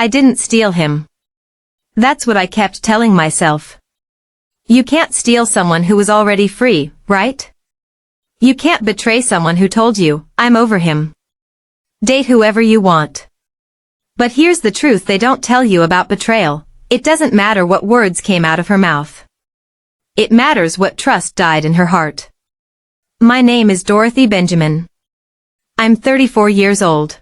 I didn't steal him. That's what I kept telling myself. You can't steal someone who was already free, right? You can't betray someone who told you, I'm over him. Date whoever you want. But here's the truth they don't tell you about betrayal. It doesn't matter what words came out of her mouth. It matters what trust died in her heart. My name is Dorathy Benjamin. I'm 34 years old.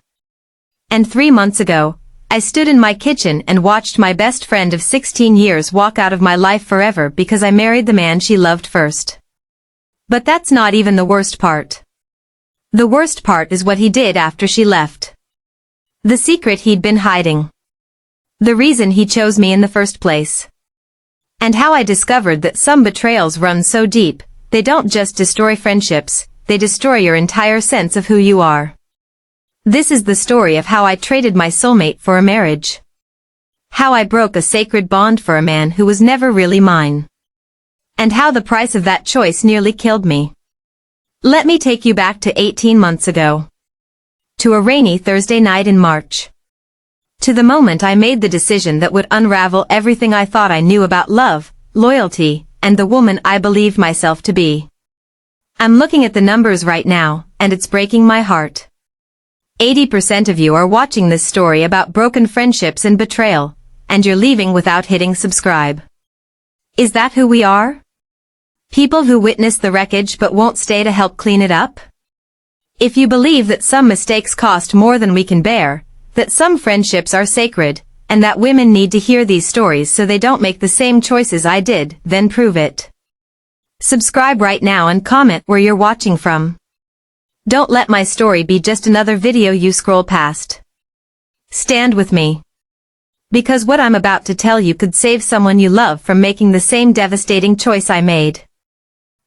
And 3 months ago, I stood in my kitchen and watched my best friend of 16 years walk out of my life forever because I married the man she loved first. But that's not even the worst part. The worst part is what he did after she left. The secret he'd been hiding. The reason he chose me in the first place. And how I discovered that some betrayals run so deep, they don't just destroy friendships, they destroy your entire sense of who you are. This is the story of how I traded my soulmate for a marriage. How I broke a sacred bond for a man who was never really mine. And how the price of that choice nearly killed me. Let me take you back to 18 months ago. To a rainy Thursday night in March. To the moment I made the decision that would unravel everything I thought I knew about love, loyalty, and the woman I believed myself to be. I'm looking at the numbers right now, and it's breaking my heart. 80% of you are watching this story about broken friendships and betrayal, and you're leaving without hitting subscribe. Is that who we are? People who witness the wreckage but won't stay to help clean it up? If you believe that some mistakes cost more than we can bear, that some friendships are sacred, and that women need to hear these stories so they don't make the same choices I did, then prove it. Subscribe right now and comment where you're watching from. Don't let my story be just another video you scroll past. Stand with me. Because what I'm about to tell you could save someone you love from making the same devastating choice I made.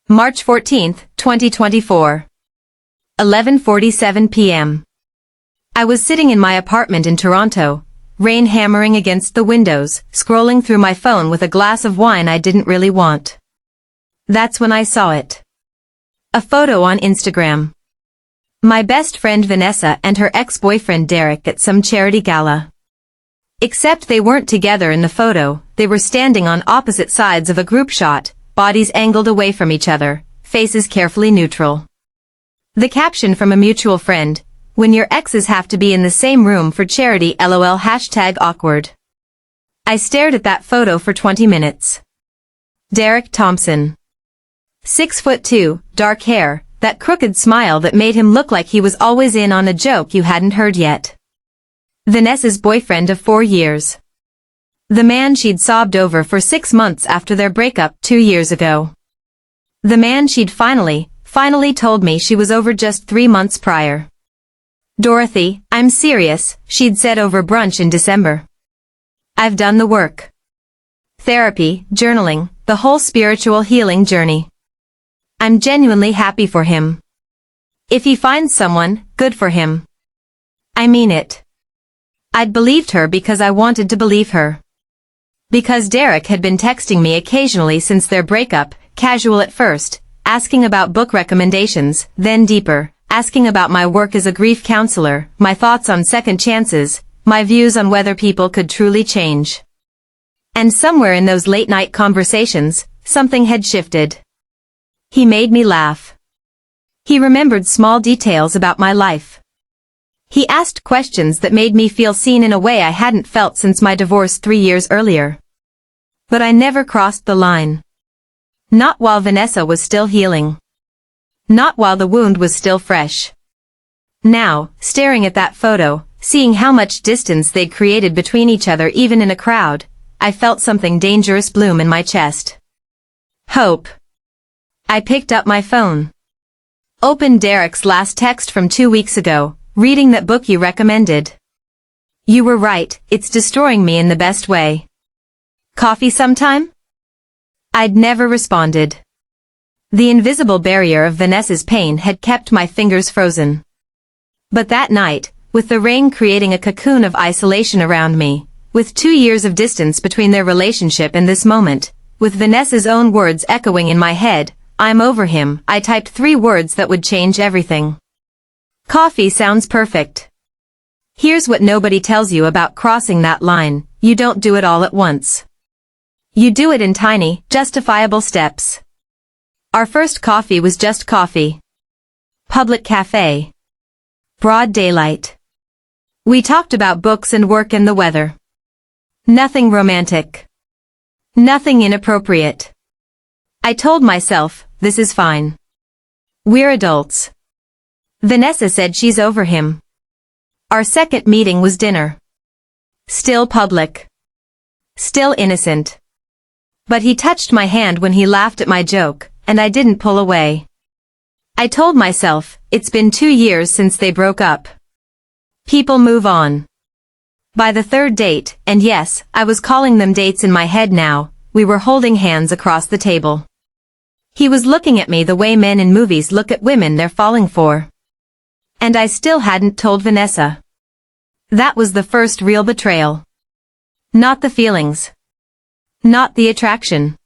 March 14, 2024. 11:47 p.m. I was sitting in my apartment in Toronto, rain hammering against the windows, scrolling through my phone with a glass of wine I didn't really want. That's when I saw it. A photo on Instagram. My best friend Vanessa and her ex-boyfriend Derek at some charity gala. Except they weren't together in the photo, they were standing on opposite sides of a group shot, bodies angled away from each other, faces carefully neutral. The caption from a mutual friend, when your exes have to be in the same room for charity LOL #awkward. I stared at that photo for 20 minutes. Derek Thompson. 6'2", dark hair, that crooked smile that made him look like he was always in on a joke you hadn't heard yet. Vanessa's boyfriend of 4 years. The man she'd sobbed over for 6 months after their breakup 2 years ago. The man she'd finally told me she was over just 3 months prior. Dorothy, I'm serious, she'd said over brunch in December. I've done the work. Therapy, journaling, the whole spiritual healing journey. I'm genuinely happy for him. If he finds someone, good for him. I mean it. I'd believed her because I wanted to believe her. Because Derek had been texting me occasionally since their breakup, casual at first, asking about book recommendations, then deeper, asking about my work as a grief counselor, my thoughts on second chances, my views on whether people could truly change. And somewhere in those late-night conversations, something had shifted. He made me laugh. He remembered small details about my life. He asked questions that made me feel seen in a way I hadn't felt since my divorce 3 years earlier. But I never crossed the line. Not while Vanessa was still healing. Not while the wound was still fresh. Now, staring at that photo, seeing how much distance they'd created between each other even in a crowd, I felt something dangerous bloom in my chest. Hope. I picked up my phone. Opened Derek's last text from 2 weeks ago, reading that book you recommended. You were right, it's destroying me in the best way. Coffee sometime? I'd never responded. The invisible barrier of Vanessa's pain had kept my fingers frozen. But that night, with the rain creating a cocoon of isolation around me, with 2 years of distance between their relationship and this moment, with Vanessa's own words echoing in my head, I'm over him, I typed 3 words that would change everything. Coffee sounds perfect. Here's what nobody tells you about crossing that line: you don't do it all at once. You do it in tiny, justifiable steps. Our first coffee was just coffee. Public cafe. Broad daylight. We talked about books and work and the weather. Nothing romantic. Nothing inappropriate. I told myself, this is fine. We're adults. Vanessa said she's over him. Our second meeting was dinner. Still public. Still innocent. But he touched my hand when he laughed at my joke, and I didn't pull away. I told myself, it's been 2 years since they broke up. People move on. By the third date, and yes, I was calling them dates in my head now, we were holding hands across the table. He was looking at me the way men in movies look at women they're falling for. And I still hadn't told Vanessa. That was the first real betrayal. Not the feelings. Not the attraction.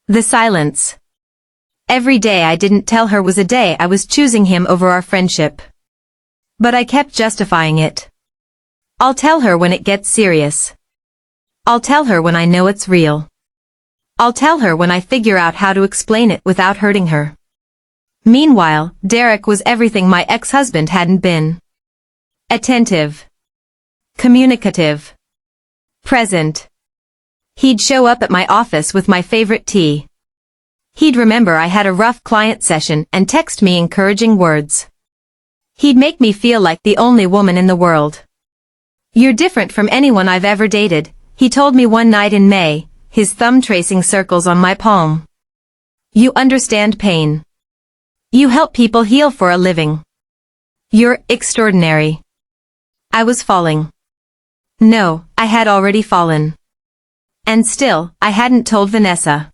The silence. Every day I didn't tell her was a day I was choosing him over our friendship. But I kept justifying it. I'll tell her when it gets serious. I'll tell her when I know it's real. I'll tell her when I figure out how to explain it without hurting her. Meanwhile, Derek was everything my ex-husband hadn't been. Attentive. Communicative. Present. He'd show up at my office with my favorite tea. He'd remember I had a rough client session and text me encouraging words. He'd make me feel like the only woman in the world. You're different from anyone I've ever dated, he told me one night in May, his thumb tracing circles on my palm. You understand pain. You help people heal for a living. You're extraordinary. I was falling. No, I had already fallen. And still, I hadn't told Vanessa.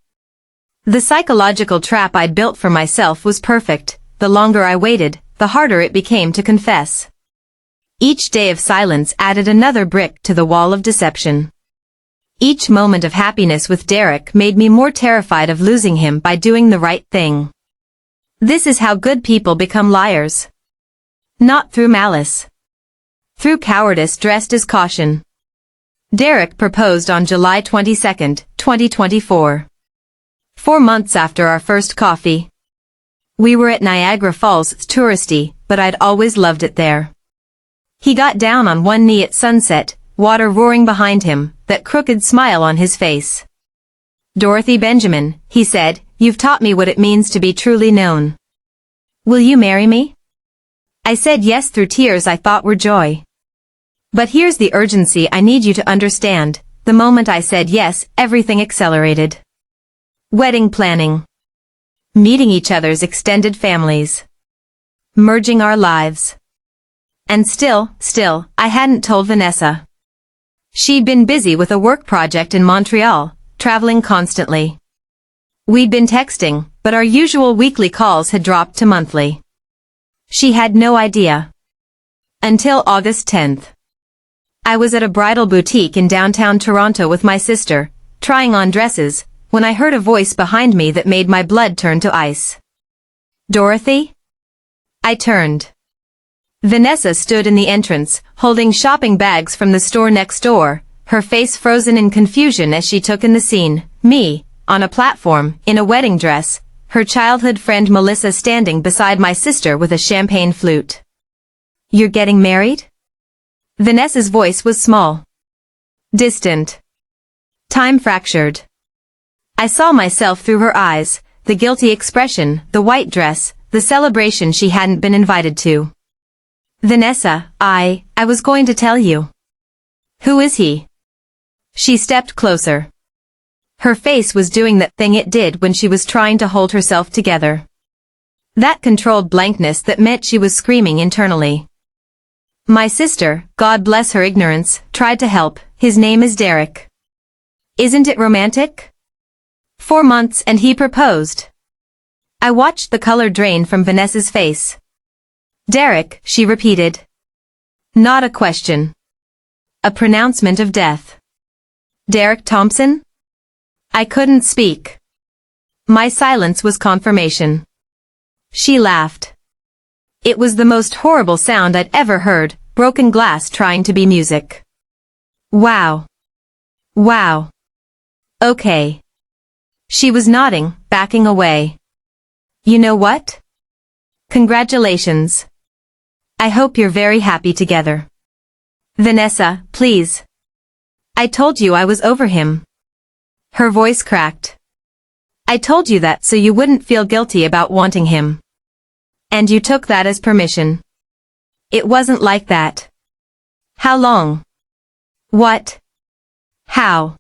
The psychological trap I'd built for myself was perfect. The longer I waited, the harder it became to confess. Each day of silence added another brick to the wall of deception. Each moment of happiness with Derek made me more terrified of losing him by doing the right thing. This is how good people become liars. Not through malice. Through cowardice dressed as caution. Derek proposed on July 22, 2024. 4 months after our first coffee. We were at Niagara Falls. It's touristy, but I'd always loved it there. He got down on one knee at sunset, water roaring behind him, that crooked smile on his face. Dorathy Benjamin, he said, you've taught me what it means to be truly known. Will you marry me? I said yes through tears I thought were joy. But here's the urgency I need you to understand. The moment I said yes, everything accelerated. Wedding planning. Meeting each other's extended families. Merging our lives. And still, I hadn't told Vanessa. She'd been busy with a work project in Montreal, traveling constantly. We'd been texting, but our usual weekly calls had dropped to monthly. She had no idea. Until August 10th. I was at a bridal boutique in downtown Toronto with my sister, trying on dresses, when I heard a voice behind me that made my blood turn to ice. Dorathy? I turned. Vanessa stood in the entrance, holding shopping bags from the store next door, her face frozen in confusion as she took in the scene, me, on a platform, in a wedding dress, her childhood friend Melissa standing beside my sister with a champagne flute. You're getting married? Vanessa's voice was small. Distant. Time fractured. I saw myself through her eyes, the guilty expression, the white dress, the celebration she hadn't been invited to. Vanessa, I was going to tell you. Who is he? She stepped closer. Her face was doing that thing it did when she was trying to hold herself together. That controlled blankness that meant she was screaming internally. My sister, God bless her ignorance, tried to help. His name is Derek. Isn't it romantic? 4 months and he proposed. I watched the color drain from Vanessa's face. Derek, she repeated. Not a question. A pronouncement of death. Derek Thompson? I couldn't speak. My silence was confirmation. She laughed. It was the most horrible sound I'd ever heard, broken glass trying to be music. Wow. Wow. Okay. She was nodding, backing away. You know what? Congratulations. I hope you're very happy together. Vanessa, please. I told you I was over him. Her voice cracked. I told you that so you wouldn't feel guilty about wanting him. And you took that as permission. It wasn't like that. How long? What? How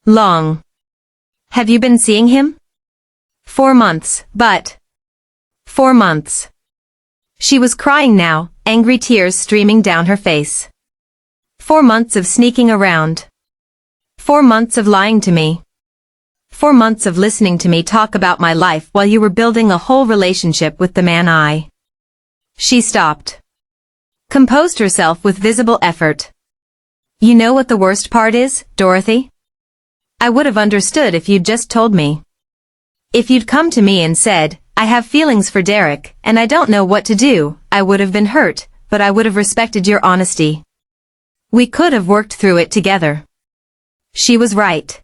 long? Have you been seeing him? 4 months, but... 4 months. She was crying now, angry tears streaming down her face. 4 months of sneaking around. 4 months of lying to me. 4 months of listening to me talk about my life while you were building a whole relationship with the man I... She stopped. Composed herself with visible effort. You know what the worst part is, Dorothy? I would have understood if you'd just told me. If you'd come to me and said, I have feelings for Derek, and I don't know what to do, I would have been hurt, but I would have respected your honesty. We could have worked through it together. She was right.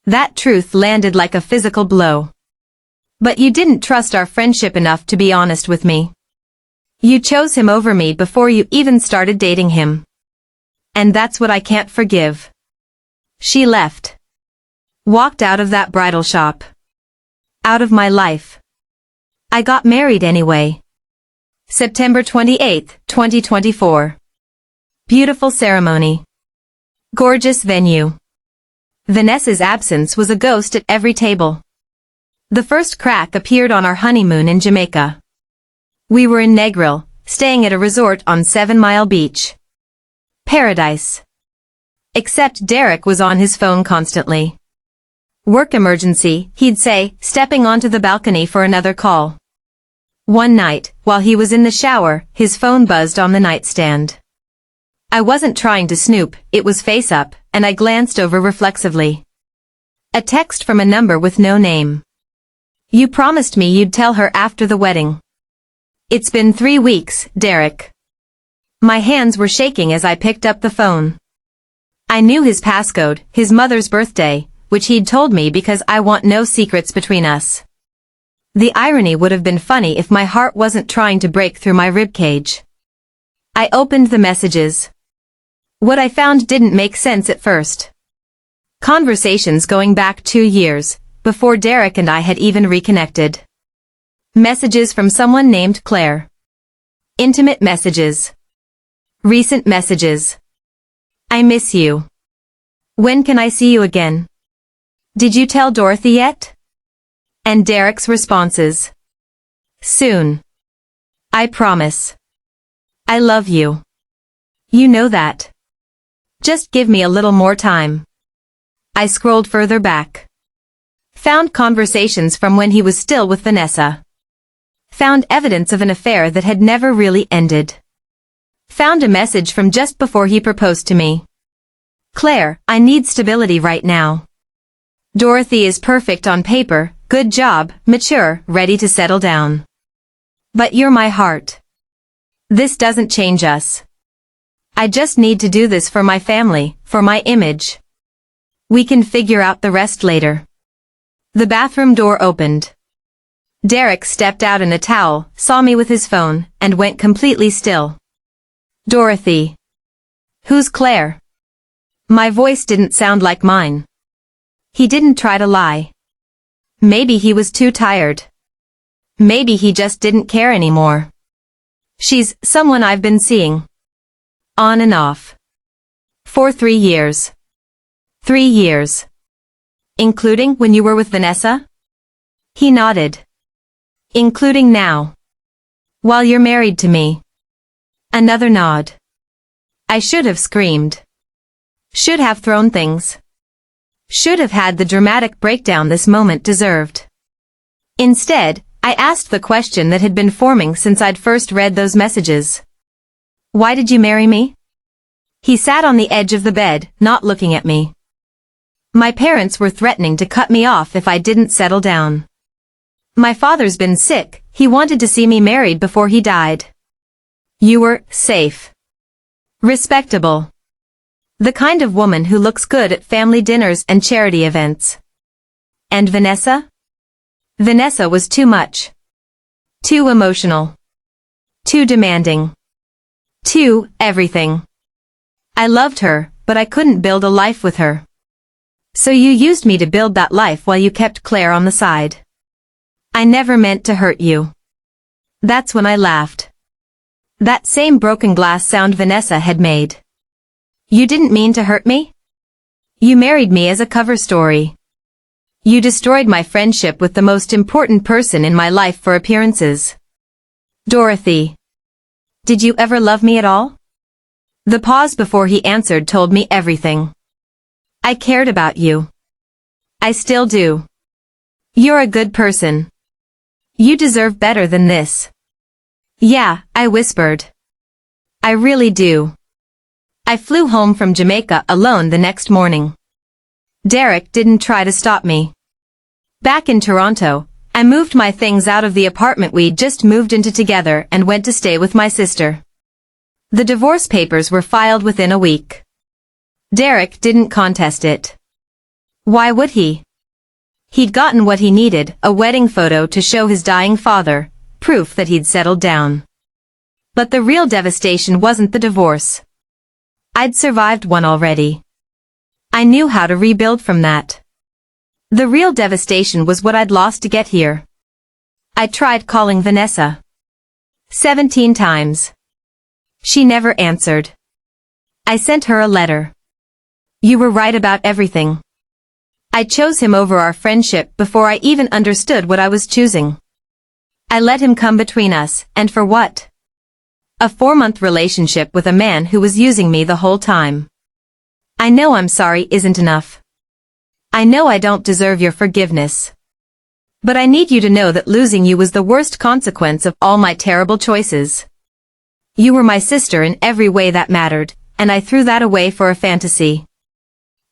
That truth landed like a physical blow. But you didn't trust our friendship enough to be honest with me. You chose him over me before you even started dating him. And that's what I can't forgive. She left. Walked out of that bridal shop. Out of my life. I got married anyway. September 28th, 2024. Beautiful ceremony. Gorgeous venue. Vanessa's absence was a ghost at every table. The first crack appeared on our honeymoon in Jamaica. We were in Negril, staying at a resort on 7 Mile Beach. Paradise. Except Derek was on his phone constantly. Work emergency, he'd say, stepping onto the balcony for another call. One night, while he was in the shower, his phone buzzed on the nightstand. I wasn't trying to snoop, it was face up, and I glanced over reflexively. A text from a number with no name. You promised me you'd tell her after the wedding. It's been 3 weeks, Derek. My hands were shaking as I picked up the phone. I knew his passcode, his mother's birthday, which he'd told me because I want no secrets between us. The irony would have been funny if my heart wasn't trying to break through my ribcage. I opened the messages. What I found didn't make sense at first. Conversations going back 2 years, before Derek and I had even reconnected. Messages from someone named Claire. Intimate messages. Recent messages. I miss you. When can I see you again? Did you tell Dorothy yet? And Derek's responses. Soon. I promise. I love you. You know that. Just give me a little more time. I scrolled further back. Found conversations from when he was still with Vanessa. Found evidence of an affair that had never really ended. Found a message from just before he proposed to me. Claire, I need stability right now. Dorothy is perfect on paper, good job, mature, ready to settle down. But you're my heart. This doesn't change us. I just need to do this for my family, for my image. We can figure out the rest later. The bathroom door opened. Derek stepped out in a towel, saw me with his phone, and went completely still. Dorothy. Who's Claire? My voice didn't sound like mine. He didn't try to lie. Maybe he was too tired. Maybe he just didn't care anymore. She's someone I've been seeing. On and off. For 3 years. 3 years. Including when you were with Vanessa? He nodded. Including now. While you're married to me. Another nod. I should have screamed. Should have thrown things. Should have had the dramatic breakdown this moment deserved. Instead, I asked the question that had been forming since I'd first read those messages. Why did you marry me? He sat on the edge of the bed, not looking at me. My parents were threatening to cut me off if I didn't settle down. My father's been sick, he wanted to see me married before he died. You were safe. Respectable. The kind of woman who looks good at family dinners and charity events. And Vanessa? Vanessa was too much. Too emotional. Too demanding. Too everything. I loved her, but I couldn't build a life with her. So you used me to build that life while you kept Claire on the side. I never meant to hurt you. That's when I laughed. That same broken glass sound Vanessa had made. You didn't mean to hurt me? You married me as a cover story. You destroyed my friendship with the most important person in my life for appearances. Dorathy. Did you ever love me at all? The pause before he answered told me everything. I cared about you. I still do. You're a good person. You deserve better than this. Yeah, I whispered. I really do. I flew home from Jamaica alone the next morning. Derek didn't try to stop me. Back in Toronto, I moved my things out of the apartment we'd just moved into together and went to stay with my sister. The divorce papers were filed within a week. Derek didn't contest it. Why would he? He'd gotten what he needed, a wedding photo to show his dying father, proof that he'd settled down. But the real devastation wasn't the divorce. I'd survived one already. I knew how to rebuild from that. The real devastation was what I'd lost to get here. I tried calling Vanessa. 17 times. She never answered. I sent her a letter. You were right about everything. I chose him over our friendship before I even understood what I was choosing. I let him come between us, and for what? A 4-month relationship with a man who was using me the whole time. I know I'm sorry isn't enough. I know I don't deserve your forgiveness. But I need you to know that losing you was the worst consequence of all my terrible choices. You were my sister in every way that mattered, and I threw that away for a fantasy.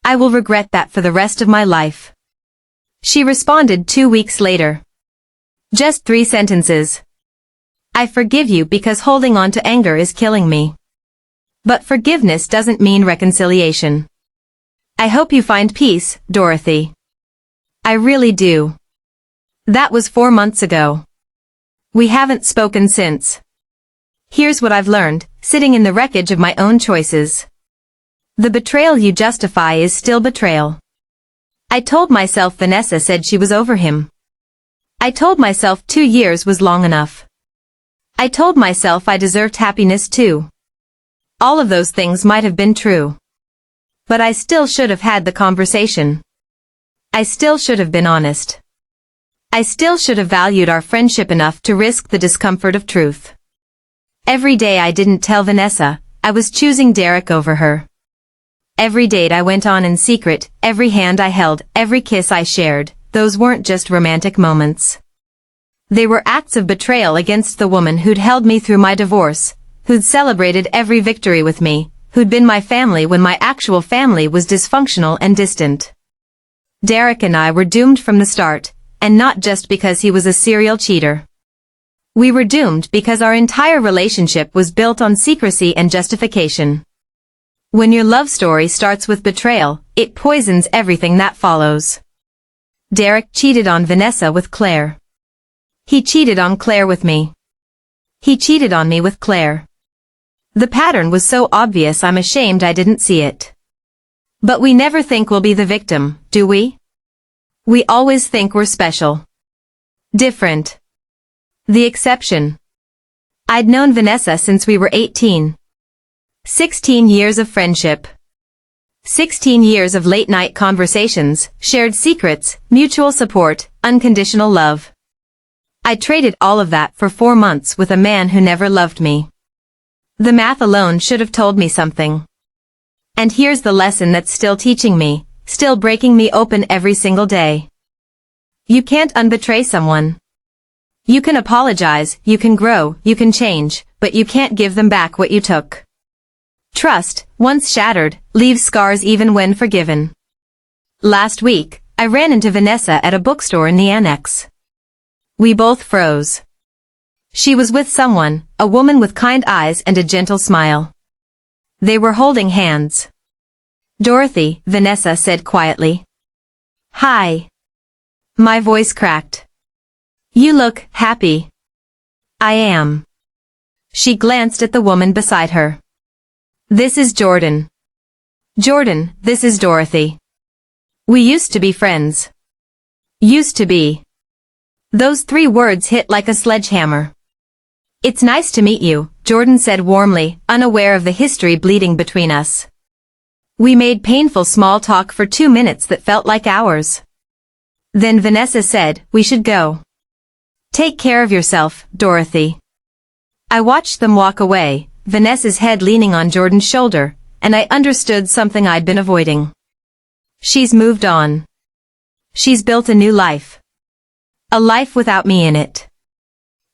I will regret that for the rest of my life. She responded 2 weeks later. Just 3 sentences. I forgive you because holding on to anger is killing me. But forgiveness doesn't mean reconciliation. I hope you find peace, Dorathy. I really do. That was 4 months ago. We haven't spoken since. Here's what I've learned, sitting in the wreckage of my own choices. The betrayal you justify is still betrayal. I told myself Vanessa said she was over him. I told myself 2 years was long enough. I told myself I deserved happiness too. All of those things might have been true. But I still should have had the conversation. I still should have been honest. I still should have valued our friendship enough to risk the discomfort of truth. Every day I didn't tell Vanessa, I was choosing Derek over her. Every date I went on in secret, every hand I held, every kiss I shared, those weren't just romantic moments. They were acts of betrayal against the woman who'd held me through my divorce, who'd celebrated every victory with me, who'd been my family when my actual family was dysfunctional and distant. Derek and I were doomed from the start, and not just because he was a serial cheater. We were doomed because our entire relationship was built on secrecy and justification. When your love story starts with betrayal, it poisons everything that follows. Derek cheated on Vanessa with Claire. He cheated on Claire with me. He cheated on me with Claire. The pattern was so obvious I'm ashamed I didn't see it. But we never think we'll be the victim, do we? We always think we're special. Different. The exception. I'd known Vanessa since we were 18. 16 years of friendship. 16 years of late-night conversations, shared secrets, mutual support, unconditional love. I traded all of that for 4 months with a man who never loved me. The math alone should have told me something. And here's the lesson that's still teaching me, still breaking me open every single day. You can't unbetray someone. You can apologize, you can grow, you can change, but you can't give them back what you took. Trust, once shattered, leaves scars even when forgiven. Last week, I ran into Vanessa at a bookstore in the annex. We both froze. She was with someone, a woman with kind eyes and a gentle smile. They were holding hands. "Dorothy," Vanessa said quietly. "Hi." My voice cracked. "You look happy." "I am." She glanced at the woman beside her. "This is Jordan." "Jordan, this is Dorothy. We used to be friends." Used to be. Those 3 words hit like a sledgehammer. "It's nice to meet you," Jordan said warmly, unaware of the history bleeding between us. We made painful small talk for 2 minutes that felt like hours. Then Vanessa said, "We should go." "Take care of yourself, Dorothy." I watched them walk away, Vanessa's head leaning on Jordan's shoulder, and I understood something I'd been avoiding. She's moved on. She's built a new life. A life without me in it.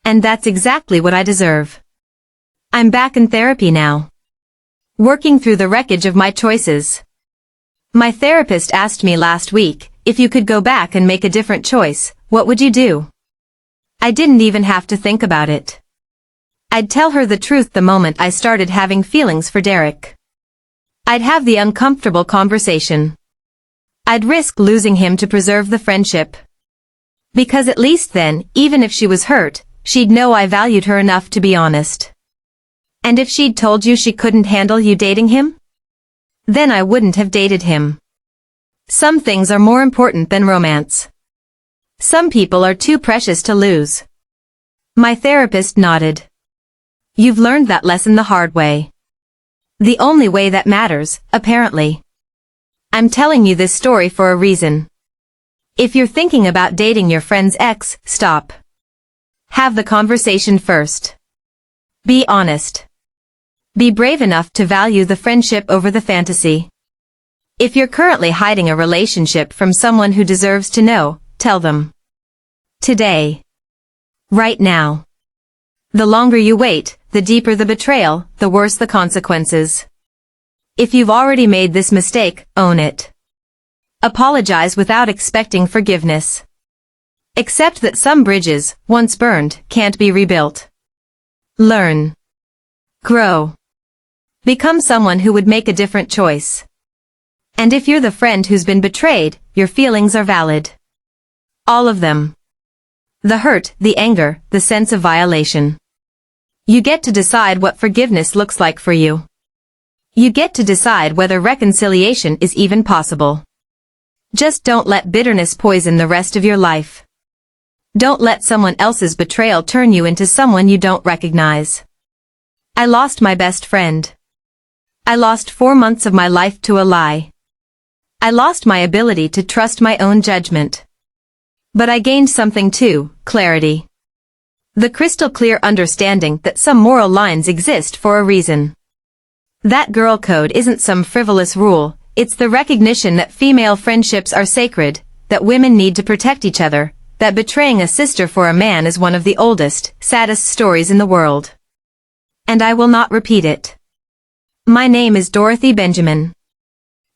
And that's exactly what I deserve. I'm back in therapy now. Working through the wreckage of my choices. My therapist asked me last week, if you could go back and make a different choice, what would you do? I didn't even have to think about it. I'd tell her the truth the moment I started having feelings for Derek. I'd have the uncomfortable conversation. I'd risk losing him to preserve the friendship. Because at least then, even if she was hurt, she'd know I valued her enough to be honest. And if she'd told you she couldn't handle you dating him? Then I wouldn't have dated him. Some things are more important than romance. Some people are too precious to lose. My therapist nodded. You've learned that lesson the hard way. The only way that matters, apparently. I'm telling you this story for a reason. If you're thinking about dating your friend's ex, stop. Have the conversation first. Be honest. Be brave enough to value the friendship over the fantasy. If you're currently hiding a relationship from someone who deserves to know, tell them. Today. Right now. The longer you wait, the deeper the betrayal, the worse the consequences. If you've already made this mistake, own it. Apologize without expecting forgiveness. Accept that some bridges, once burned, can't be rebuilt. Learn. Grow. Become someone who would make a different choice. And if you're the friend who's been betrayed, your feelings are valid. All of them. The hurt, the anger, the sense of violation. You get to decide what forgiveness looks like for you. You get to decide whether reconciliation is even possible. Just don't let bitterness poison the rest of your life. Don't let someone else's betrayal turn you into someone you don't recognize. I lost my best friend. I lost 4 months of my life to a lie. I lost my ability to trust my own judgment. But I gained something too, clarity. The crystal clear understanding that some moral lines exist for a reason. That girl code isn't some frivolous rule, it's the recognition that female friendships are sacred, that women need to protect each other, that betraying a sister for a man is one of the oldest, saddest stories in the world. And I will not repeat it. My name is Dorathy Benjamin.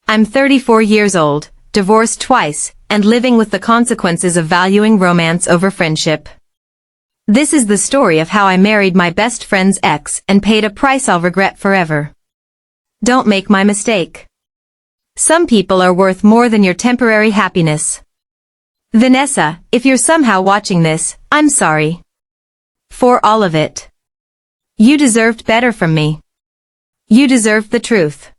I'm 34 years old, divorced twice, and living with the consequences of valuing romance over friendship. This is the story of how I married my best friend's ex and paid a price I'll regret forever. Don't make my mistake. Some people are worth more than your temporary happiness. Vanessa, if you're somehow watching this, I'm sorry. For all of it. You deserved better from me. You deserved the truth.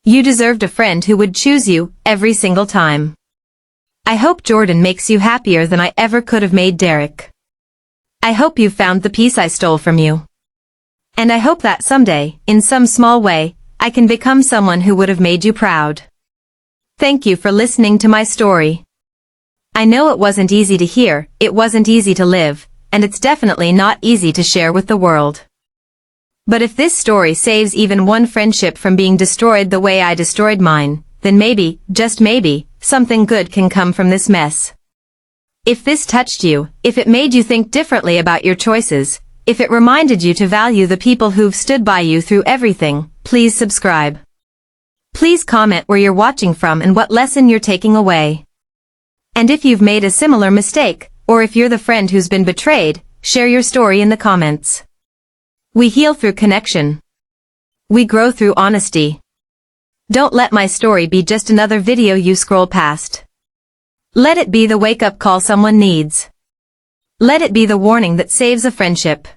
You deserved a friend who would choose you every single time. I hope Jordan makes you happier than I ever could have made Derek. I hope you found the peace I stole from you. And I hope that someday, in some small way, I can become someone who would have made you proud. Thank you for listening to my story. I know it wasn't easy to hear, it wasn't easy to live, and it's definitely not easy to share with the world. But if this story saves even one friendship from being destroyed the way I destroyed mine, then maybe, just maybe, something good can come from this mess. If this touched you, if it made you think differently about your choices, if it reminded you to value the people who've stood by you through everything, please subscribe. Please comment where you're watching from and what lesson you're taking away. And if you've made a similar mistake, or if you're the friend who's been betrayed, share your story in the comments. We heal through connection. We grow through honesty. Don't let my story be just another video you scroll past. Let it be the wake-up call someone needs. Let it be the warning that saves a friendship.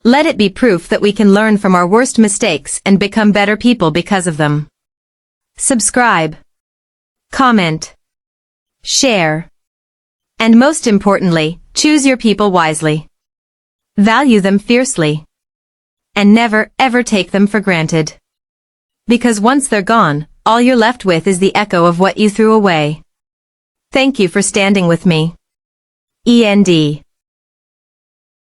Let it be proof that we can learn from our worst mistakes and become better people because of them. Subscribe. Comment. Share. And most importantly, choose your people wisely. Value them fiercely. And never, ever take them for granted. Because once they're gone, all you're left with is the echo of what you threw away. Thank you for standing with me. END.